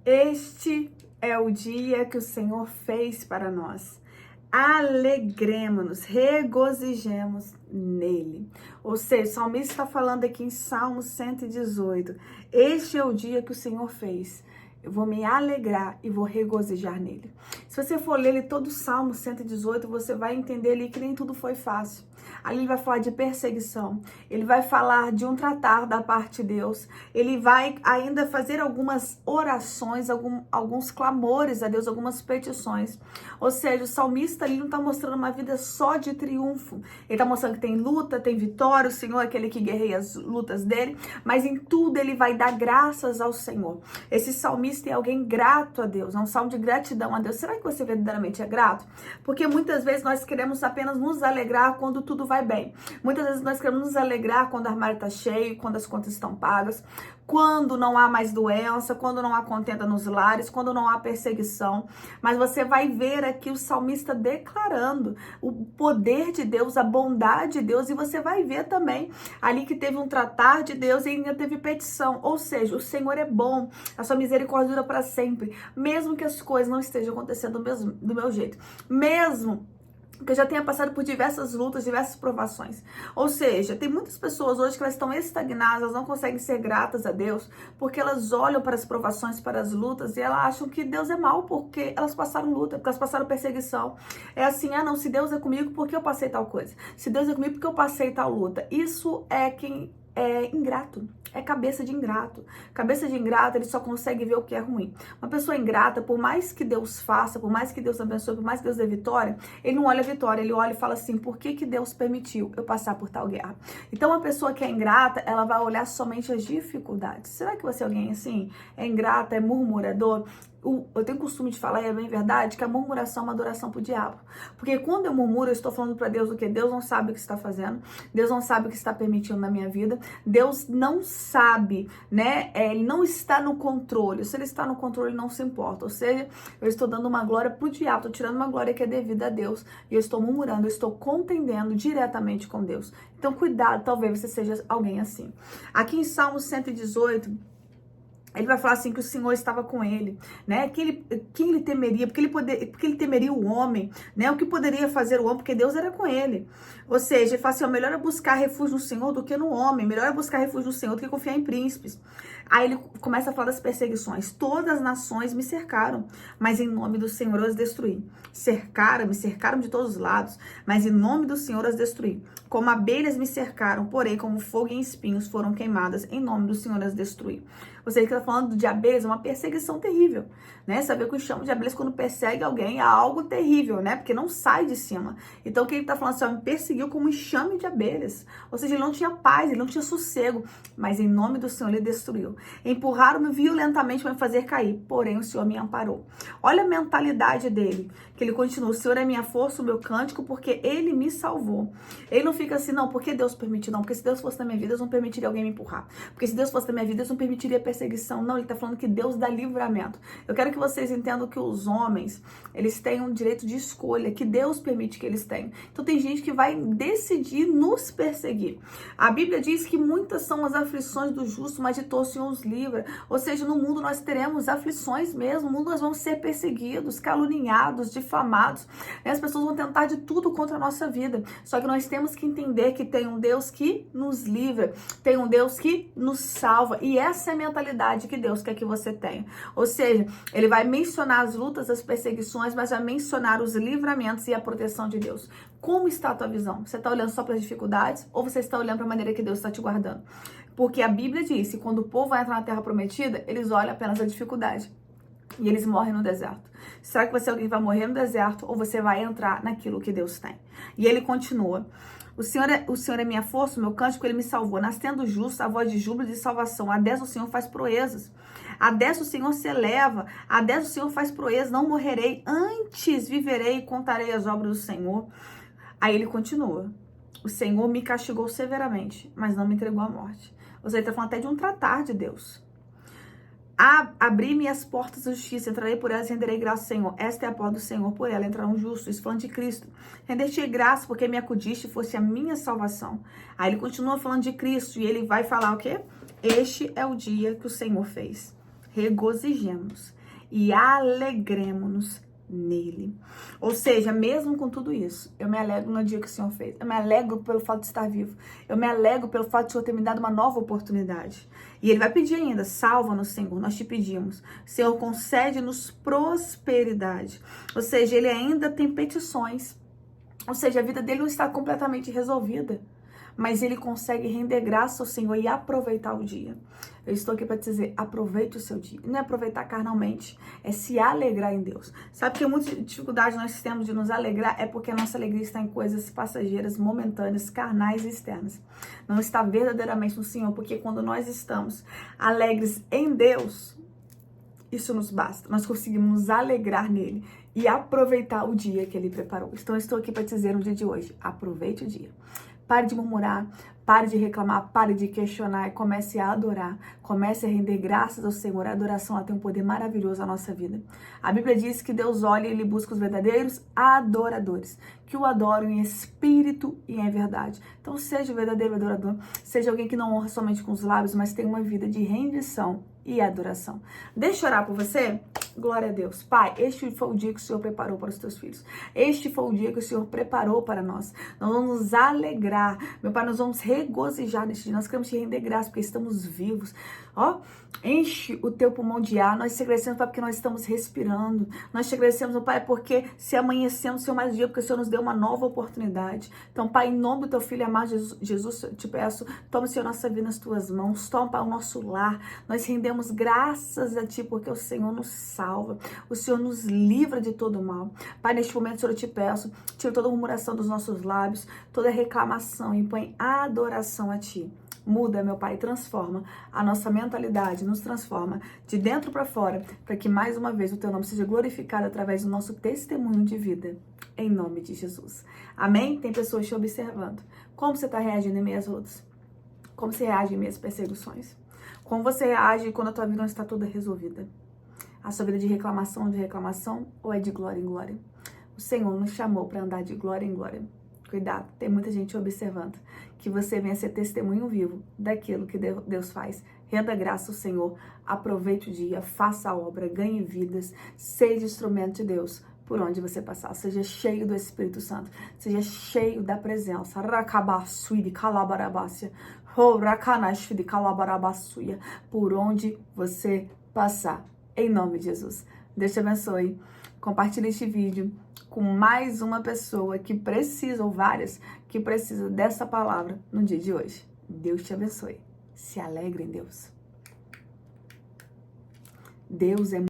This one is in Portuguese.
Este é o dia que o Senhor fez para nós. Alegremos-nos, regozijemos nele. Ou seja, o salmista está falando aqui em Salmo 118. Este é o dia que o Senhor fez. Eu vou me alegrar e vou regozijar nele. Se você for ler todo o Salmo 118, você vai entender ali que nem tudo foi fácil. Ali ele vai falar de perseguição, ele vai falar de um tratar da parte de Deus, ele vai ainda fazer algumas orações, alguns clamores a Deus, algumas petições. Ou seja, o salmista ali não está mostrando uma vida só de triunfo, ele está mostrando que tem luta, tem vitória, o Senhor é aquele que guerreia as lutas dele, mas em tudo ele vai dar graças ao Senhor. Esse salmista é alguém grato a Deus, é um salmo de gratidão a Deus. Será que você verdadeiramente é grato? Porque muitas vezes nós queremos apenas nos alegrar quando tudo vai bem. Muitas vezes nós queremos nos alegrar quando o armário está cheio, quando as contas estão pagas, quando não há mais doença, quando não há contenda nos lares, quando não há perseguição. Mas você vai ver aqui o salmista declarando o poder de Deus, a bondade de Deus, e você vai ver também ali que teve um tratar de Deus e ainda teve petição. Ou seja, o Senhor é bom, a sua misericórdia dura para sempre, mesmo que as coisas não estejam acontecendo do meu jeito, mesmo que eu já tenha passado por diversas lutas, diversas provações. Ou seja, tem muitas pessoas hoje que elas estão estagnadas, elas não conseguem ser gratas a Deus, porque elas olham para as provações, para as lutas, e elas acham que Deus é mal porque elas passaram luta, porque elas passaram perseguição. É assim, não, se Deus é comigo, por que eu passei tal coisa? Se Deus é comigo, por que eu passei tal luta? Isso é quem é ingrato, é cabeça de ingrato. Cabeça de ingrato, ele só consegue ver o que é ruim. Uma pessoa ingrata, por mais que Deus faça, por mais que Deus abençoe, por mais que Deus dê vitória, ele não olha a vitória, ele olha e fala assim, por que Deus permitiu eu passar por tal guerra? Então, uma pessoa que é ingrata, ela vai olhar somente as dificuldades. Será que você é alguém assim? É ingrata, é murmurador? Eu tenho costume de falar, e é bem verdade, que a murmuração é uma adoração pro diabo. Porque quando eu murmuro, eu estou falando para Deus o que? Deus não sabe o que está fazendo, Deus não sabe o que está permitindo na minha vida, Deus não sabe, né? Ele não está no controle. Se ele está no controle, ele não se importa. Ou seja, eu estou dando uma glória pro diabo, estou tirando uma glória que é devida a Deus, e eu estou murmurando, eu estou contendendo diretamente com Deus. Então, cuidado, talvez você seja alguém assim. Aqui em Salmo 118, ele vai falar assim que o Senhor estava com ele, né? Quem ele temeria? Porque ele temeria o homem, né? O que poderia fazer o homem? Porque Deus era com ele. Ou seja, ele fala assim, melhor é buscar refúgio no Senhor do que no homem. Melhor é buscar refúgio no Senhor do que confiar em príncipes. Aí ele começa a falar das perseguições. Todas as nações me cercaram, mas em nome do Senhor eu as destruí. Me cercaram de todos os lados, mas em nome do Senhor as destruí. Como abelhas me cercaram, porém como fogo e espinhos foram queimadas, em nome do Senhor as destruí. Você que está falando de abelhas, é uma perseguição terrível, né? Saber que o chamo de abelhas quando persegue alguém é algo terrível, né? Porque não sai de cima. Então, o que ele está falando assim, me perseguiu como um enxame de abelhas. Ou seja, ele não tinha paz, ele não tinha sossego, mas em nome do Senhor ele destruiu. Empurraram-me violentamente para me fazer cair, porém o Senhor me amparou. Olha a mentalidade dele, que ele continua, o Senhor é minha força, o meu cântico, porque ele me salvou. Ele não fica assim, não, porque Deus permitiu, não, porque se Deus fosse na minha vida, Deus não permitiria alguém me empurrar. Porque se Deus fosse na minha vida, Deus não permitiria perseguição. Não, ele está falando que Deus dá livramento. Eu quero que vocês entendam que os homens, eles têm um direito de escolha, que Deus permite que eles tenham. Então tem gente que vai decidir nos perseguir. A Bíblia diz que muitas são as aflições do justo, mas de todos o Senhor os livra. Ou seja, no mundo nós teremos aflições mesmo, no mundo nós vamos ser perseguidos, caluniados, difamados. As pessoas vão tentar de tudo contra a nossa vida. Só que nós temos que entender que tem um Deus que nos livra, tem um Deus que nos salva. E essa é a mentalidade que Deus quer que você tenha. Ou seja, ele vai mencionar as lutas, as perseguições, mas vai mencionar os livramentos e a proteção de Deus. Como está a tua visão? Você está olhando só para as dificuldades ou você está olhando para a maneira que Deus está te guardando? Porque a Bíblia diz que quando o povo vai entrar na terra prometida, eles olham apenas a dificuldade. E eles morrem no deserto. Será que você é alguém que vai morrer no deserto ou você vai entrar naquilo que Deus tem? E ele continua. O Senhor é minha força, o meu cântico, ele me salvou. Nascendo justo, a voz de júbilo e de salvação. A destra o Senhor faz proezas. A destra o Senhor se eleva. A destra o Senhor faz proezas. Não morrerei, antes viverei e contarei as obras do Senhor. Aí ele continua. O Senhor me castigou severamente, mas não me entregou à morte. Ou seja, ele está falando até de um tratar de Deus. Abri-me as portas da justiça, entrarei por elas e renderei graça ao Senhor. Esta é a porta do Senhor, por ela entrará um justo. Isso falando de Cristo. Render-te graça, porque me acudiste e fosse a minha salvação. Aí ele continua falando de Cristo e ele vai falar o quê? Este é o dia que o Senhor fez. regozijemos e alegremos-nos nele. Ou seja, mesmo com tudo isso, eu me alegro no dia que o Senhor fez. Eu me alegro pelo fato de estar vivo. Eu me alegro pelo fato de o Senhor ter me dado uma nova oportunidade. E Ele vai pedir ainda, salva-nos, Senhor, nós te pedimos. Senhor, concede-nos prosperidade. Ou seja, Ele ainda tem petições. Ou seja, a vida dele não está completamente resolvida, mas ele consegue render graça ao Senhor e aproveitar o dia. Eu estou aqui para te dizer, aproveite o seu dia. Não é aproveitar carnalmente, é se alegrar em Deus. Sabe que muita dificuldade nós temos de nos alegrar é porque a nossa alegria está em coisas passageiras, momentâneas, carnais e externas. Não está verdadeiramente no Senhor, porque quando nós estamos alegres em Deus, isso nos basta. Nós conseguimos nos alegrar nele e aproveitar o dia que ele preparou. Então, eu estou aqui para te dizer no dia de hoje, aproveite o dia. Pare de murmurar, pare de reclamar, pare de questionar e comece a adorar. Comece a render graças ao Senhor. A adoração ela tem um poder maravilhoso na nossa vida. A Bíblia diz que Deus olha e Ele busca os verdadeiros adoradores, que o adoram em espírito e em verdade. Então seja o verdadeiro adorador, seja alguém que não honra somente com os lábios, mas tem uma vida de rendição e adoração. Deixa eu orar por você? Glória a Deus. Pai, este foi o dia que o Senhor preparou para os teus filhos. Este foi o dia que o Senhor preparou para nós. Nós vamos nos alegrar. Meu Pai, nós vamos regozijar neste dia. Nós queremos te render graça porque estamos vivos. Ó, enche o teu pulmão de ar. Nós te agradecemos, Pai, porque nós estamos respirando. Nós te agradecemos, Pai, porque se amanhecemos, Senhor, mais um dia, porque o Senhor nos deu uma nova oportunidade. Então, Pai, em nome do teu filho amado Jesus, eu te peço, toma, Senhor, nossa vida nas tuas mãos. Toma, Pai, o nosso lar. Nós rendemos graças a ti, porque o Senhor nos salva. O Senhor nos livra de todo mal. Pai, neste momento, Senhor, eu te peço, tira toda a murmuração dos nossos lábios, toda reclamação e põe adoração a ti. Muda, meu Pai, transforma a nossa mentalidade, nos transforma de dentro para fora, para que mais uma vez o teu nome seja glorificado através do nosso testemunho de vida, em nome de Jesus. Amém? Tem pessoas te observando. Como você está reagindo em meio às lutas? Como você reage em meio às perseguições? Como você reage quando a tua vida não está toda resolvida? A sua vida de reclamação ou é de glória em glória? O Senhor nos chamou para andar de glória em glória. Cuidado, tem muita gente observando. Que você venha ser testemunho vivo daquilo que Deus faz. Renda graça ao Senhor, aproveite o dia, faça a obra, ganhe vidas, seja instrumento de Deus por onde você passar. Seja cheio do Espírito Santo, seja cheio da presença. Por onde você passar. Em nome de Jesus. Deus te abençoe. Compartilhe este vídeo com mais uma pessoa que precisa, ou várias, que precisa dessa palavra no dia de hoje. Deus te abençoe. Se alegre em Deus. Deus é